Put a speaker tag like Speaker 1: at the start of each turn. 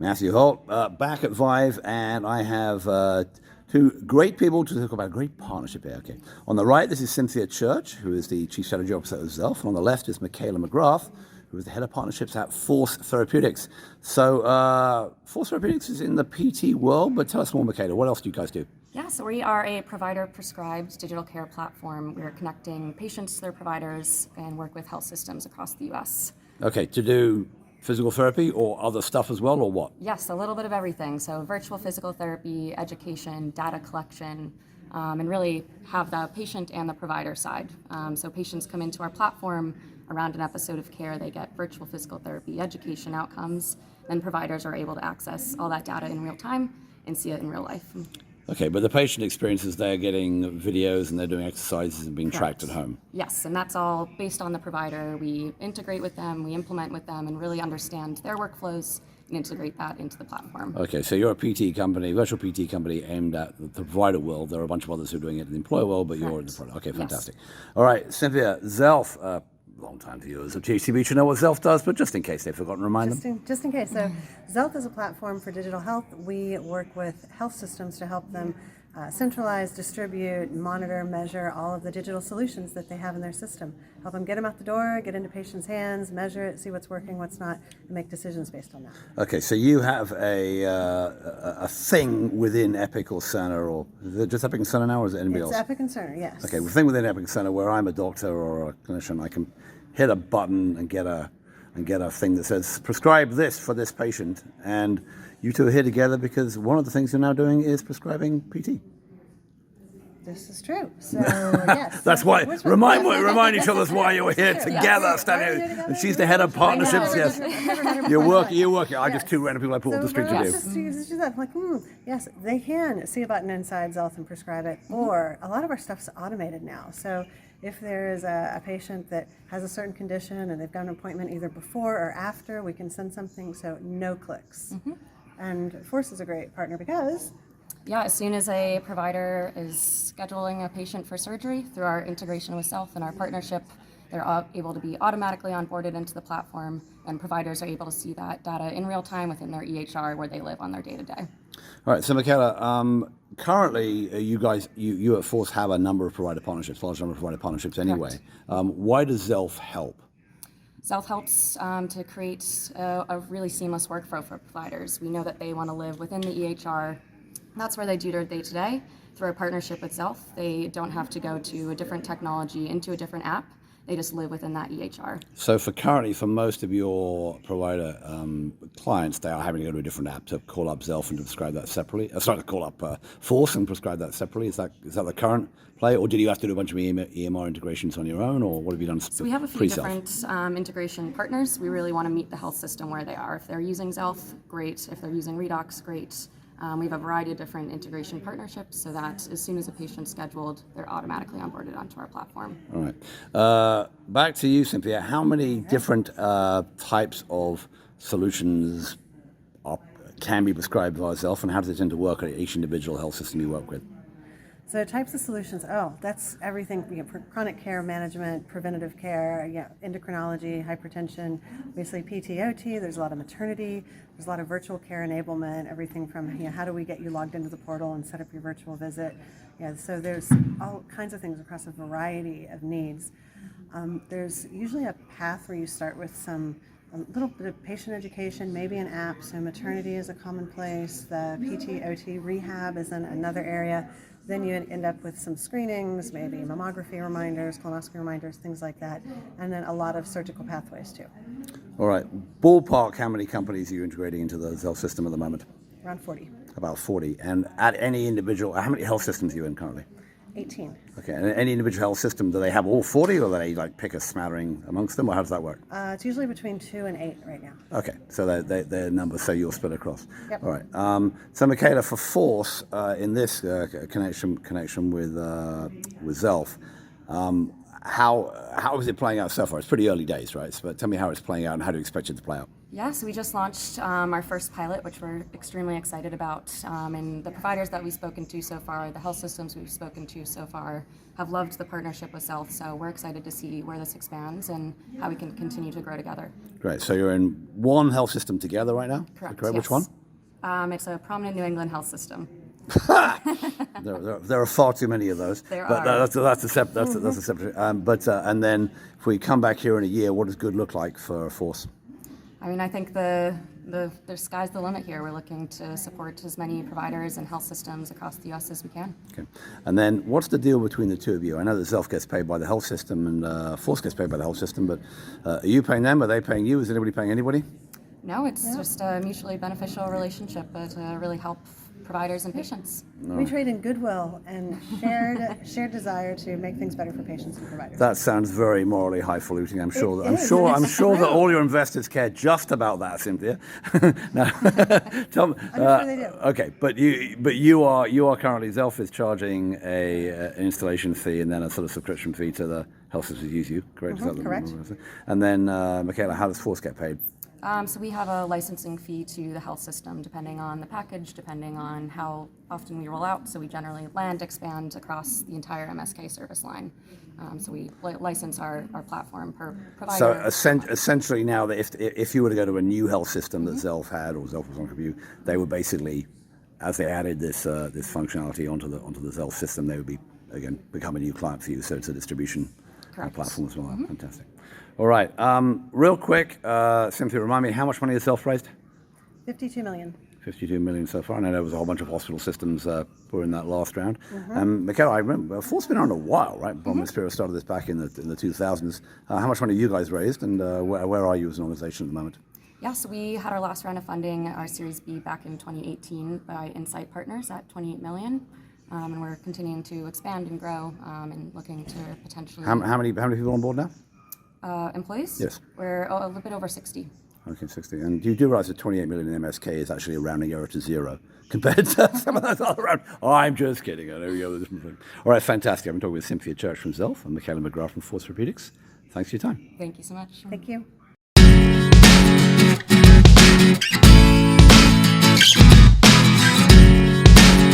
Speaker 1: Matthew Holt, back at VIVE, and I have two great people to talk about a great partnership here. Okay. On the right, this is Cynthia Church, who is the Chief Strategy Officer of Xealth, and on the left is Mikayla McGrath, who is the Head of Partnerships at Force Therapeutics. So Force Therapeutics is in the PT world, but tell us more, Mikayla, what else do you guys do?
Speaker 2: Yeah, so we are a provider-prescribed digital care platform. We're connecting patients to their providers and work with health systems across the U.S.
Speaker 1: Okay, to do physical therapy or other stuff as well, or what?
Speaker 2: Yes, a little bit of everything. So virtual physical therapy, education, data collection, and really have the patient and the provider side. So patients come into our platform around an episode of care, they get virtual physical therapy, education outcomes, then providers are able to access all that data in real time and see it in real life.
Speaker 1: Okay, but the patient experiences, they're getting videos and they're doing exercises and being tracked at home.
Speaker 2: Yes, and that's all based on the provider. We integrate with them, we implement with them, and really understand their workflows and integrate that into the platform.
Speaker 1: Okay, so you're a PT company, virtual PT company aimed at the provider world. There are a bunch of others who are doing it in the employer world, but you're in the product. Okay, fantastic. Yes. All right, Cynthia, Xealth, long-time viewers of TCB should know what Xealth does, but just in case they've forgotten, remind them.
Speaker 3: Just in case. So Xealth is a platform for digital health. We work with health systems to help them centralize, distribute, monitor, measure all of the digital solutions that they have in their system. Help them get them out the door, get into patients' hands, measure it, see what's working, what's not, and make decisions based on that.
Speaker 1: Okay, so you have a thing within Epic or Cerner, or is it just Epic and Cerner now, or is it anybody else?
Speaker 3: It's Epic and Cerner, yes.
Speaker 1: Okay, the thing within Epic and Cerner where I'm a doctor or a clinician, I can hit a button and get a thing that says prescribe this for this patient, and you two are here together because one of the things you're now doing is prescribing PT.
Speaker 3: This is true. So yes.
Speaker 1: That's why. Remind each other why you're here together, standing. And she's the head of partnerships. Yes. You're working. I just two random people I put on the street to do.
Speaker 3: I'm like, yes, they can see a button inside Xealth and prescribe it. Or a lot of our stuff's automated now. So if there is a patient that has a certain condition and they've got an appointment either before or after, we can send something. So no clicks. And Force is a great partner because
Speaker 2: as soon as a provider is scheduling a patient for surgery through our integration with Xealth and our partnership, they're able to be automatically onboarded into the platform, and providers are able to see that data in real time within their EHR where they live on their day-to-day.
Speaker 1: All right, so Mikayla, currently you at Force have a number of provider partnerships, large number of provider partnerships anyway. Why does Xealth help?
Speaker 2: Xealth helps to create a really seamless workflow for providers. We know that they want to live within the EHR. That's where they do their day-to-day. Through our partnership with Xealth, they don't have to go to a different technology, into a different app. They just live within that EHR.
Speaker 1: So for most of your provider clients, they are having to go to a different app to call up Xealth and to prescribe that separately. To call up Force and prescribe that separately. Is that the current play, or did you have to do a bunch of EMR integrations on your own, or what have you done?
Speaker 2: So we have a few different integration partners. We really want to meet the health system where they are. If they're using Xealth, great. If they're using Redox, great. We have a variety of different integration partnerships so that as soon as a patient's scheduled, they're automatically onboarded onto our platform. All
Speaker 1: right. Back to you, Cynthia. How many different types of solutions can be prescribed via Xealth, and how does it tend to work at each individual health system you work with?
Speaker 3: So types of solutions, that's everything, for chronic care management, preventative care, endocrinology, hypertension, obviously PT/OT, there's a lot of maternity, there's a lot of virtual care enablement, everything from how do we get you logged into the portal and set up your virtual visit. So there's all kinds of things across a variety of needs. There's usually a path where you start with a little bit of patient education, maybe an app, so maternity is a common place, the PT/OT rehab is in another area. Then you end up with some screenings, maybe mammography reminders, colonoscopy reminders, things like that, and then a lot of surgical pathways too.
Speaker 1: All right. Ballpark, how many companies are you integrating into the Xealth system at the moment?
Speaker 3: Around 40.
Speaker 1: About 40. And at any individual, how many health systems are you in currently?
Speaker 3: 18.
Speaker 1: Okay, and any individual health system, do they have all 40, or do they pick a smattering amongst them, or how does that work?
Speaker 3: It's usually between 2 and 8 right now.
Speaker 1: Okay, so they're numbers, so you'll split across.
Speaker 3: Yep.
Speaker 1: All right. So Mikayla, for Force, in this connection with Xealth, how is it playing out so far? It's pretty early days, right? But tell me how it's playing out and how do you expect it to play out?
Speaker 2: Yeah, so we just launched our first pilot, which we're extremely excited about. And the providers that we've spoken to so far, the health systems we've spoken to so far, have loved the partnership with Xealth. So we're excited to see where this expands and how we can continue to grow together.
Speaker 1: Great. So you're in one health system together right now?
Speaker 2: Correct.
Speaker 1: Which
Speaker 2: yes.
Speaker 1: one?
Speaker 2: It's a prominent New England health system.
Speaker 1: There are far too many of those.
Speaker 2: There
Speaker 1: but
Speaker 2: are.
Speaker 1: That's a separate. And then if we come back here in a year, what does good look like for Force?
Speaker 2: I mean, I think the sky's the limit here. We're looking to support as many providers and health systems across the U.S. as we can.
Speaker 1: Okay. And then what's the deal between the two of you? I know that Xealth gets paid by the health system and Force gets paid by the health system, but are you paying them? Are they paying you? Is anybody paying anybody?
Speaker 2: No, it's just a mutually beneficial relationship to really help providers and patients.
Speaker 3: We trade in goodwill and shared desire to make things better for patients and providers.
Speaker 1: That sounds very morally highfalutin. I'm sure
Speaker 3: It's
Speaker 1: that all your investors care just about that, Cynthia. Now, tell me,
Speaker 3: I'm sure they do.
Speaker 1: okay, but you are currently Xealth is charging an installation fee and then a sort of subscription fee to the health systems use you. Correct? Is that
Speaker 3: correct.
Speaker 1: And then Mikayla, how does Force get paid?
Speaker 2: So we have a licensing fee to the health system depending on the package, depending on how often we roll out. So we generally land, expand across the entire MSK service line. So we license our platform per provider.
Speaker 1: So essentially now that if you were to go to a new health system that Xealth had or Xealth was on review, they would basically, as they added this functionality onto the Xealth system, they would be again become a new client for you. So it's a distribution platform as well. Fantastic. All right. Real quick, Cynthia, remind me, how much money has Xealth raised?
Speaker 3: $52 million.
Speaker 1: 52 million so far. I know there was a whole bunch of hospital systems were in that last round. Mikayla, I remember, Force has been around a while, right? Bomb Spirit started this back in the 2000s. How much money have you guys raised, and where are you as an organization at the moment?
Speaker 2: Yeah, so we had our last round of funding, our Series B, back in 2018 by Insight Partners at $28 million. And we're continuing to expand and grow and looking to potentially...
Speaker 1: How many people on board now?
Speaker 2: Employees?
Speaker 1: Yes.
Speaker 2: We're a little bit over 60.
Speaker 1: Okay, 60. And you do realize that 28 million in MSK is actually a rounding error to zero compared to some of those other round. Oh, I'm just kidding. I know you have a different thing. All right, fantastic. I've been talking with Cynthia Church from Xealth and Mikayla McGrath from Force Therapeutics. Thanks for your time.
Speaker 2: Thank you so much.
Speaker 3: Thank you.